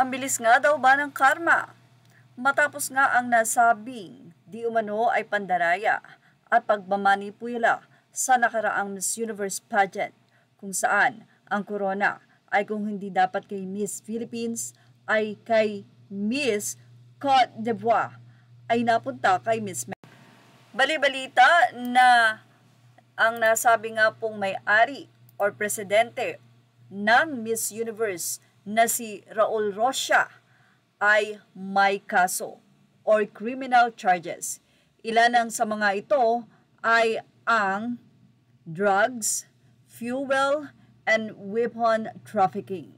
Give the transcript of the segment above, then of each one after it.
Ang bilis nga daw ba ng karma? Matapos nga ang nasabing di umano ay pandaraya at pagmamanipula sa nakaraang Miss Universe pageant kung saan ang corona ay kung hindi dapat kay Miss Philippines ay kay Miss Cote d'Ivoire ay napunta kay Miss Mexico. Bali-balita na ang nasabi nga pong may-ari or presidente ng Miss Universe na si Raul Rocha ay may kaso or criminal charges. Ilan sa mga ito ay ang drugs, fuel, and weapon trafficking.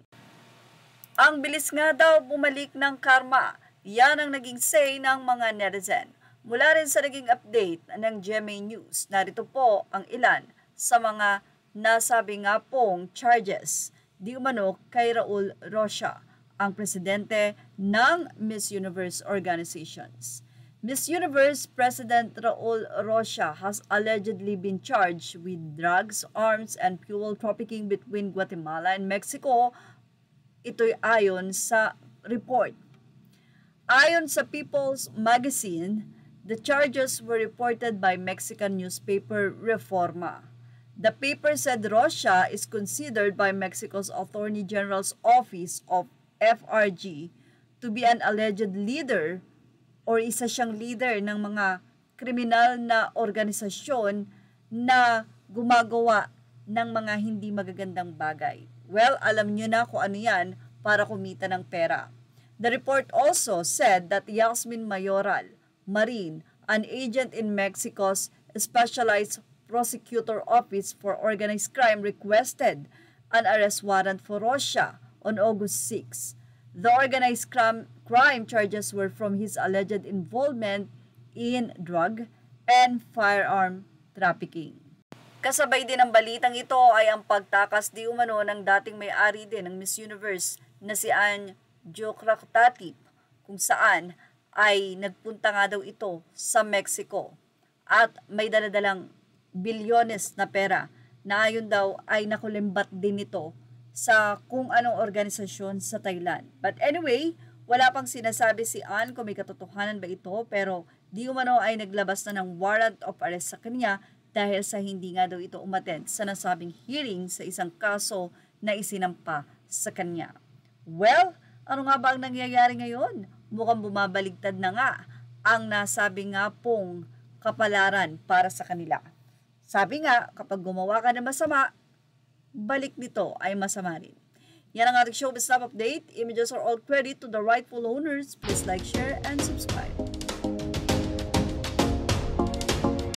Ang bilis nga daw bumalik ng karma. Yan ang naging say ng mga netizen. Mula rin sa naging update ng GMA News, narito po ang ilan sa mga nasabi nga pong charges di umano kay Raul Rocha, ang presidente ng Miss Universe organizations. Miss Universe President Raul Rocha has allegedly been charged with drugs, arms, and fuel trafficking between Guatemala and Mexico. Ito'y ayon sa report. Ayon sa People's Magazine, the charges were reported by Mexican newspaper Reforma. The paper said Rocha is considered by Mexico's Attorney General's Office of FRG to be an alleged leader or isa siyang leader ng mga kriminal na organisasyon na gumagawa ng mga hindi magagandang bagay. Well, alam nyo na kung ano yan para kumita ng pera. The report also said that Yasmin Mayoral Marin, an agent in Mexico's Specialized Prosecutor Office for Organized Crime, requested an arrest warrant for Rocha on August 6. The organized crime charges were from his alleged involvement in drug and firearm trafficking. Kasabay din ng balitang ito ay ang pagtakas di umano ng dating may-ari din ng Miss Universe na si Ann Jokratatip, kung saan ay nagpunta nga daw ito sa Mexico at may daladalang bilyones na pera na ayon daw ay nakulimbat din ito sa kung anong organisasyon sa Thailand. But anyway, wala pang sinasabi si Ann kung may katotohanan ba ito, pero di umano ay naglabas na ng warrant of arrest sa kanya dahil sa hindi nga daw ito umattend sa nasabing hearing sa isang kaso na isinampa sa kanya. Well, ano nga ba ang nangyayari ngayon? Mukhang bumabaligtad na nga ang nasabi nga pong kapalaran para sa kanila. Sabi nga, kapag gumawa ka ng masama, balik nito ay masama rin. Yan ang ating showbiz update. Images are all credit to the rightful owners. Please like, share, and subscribe.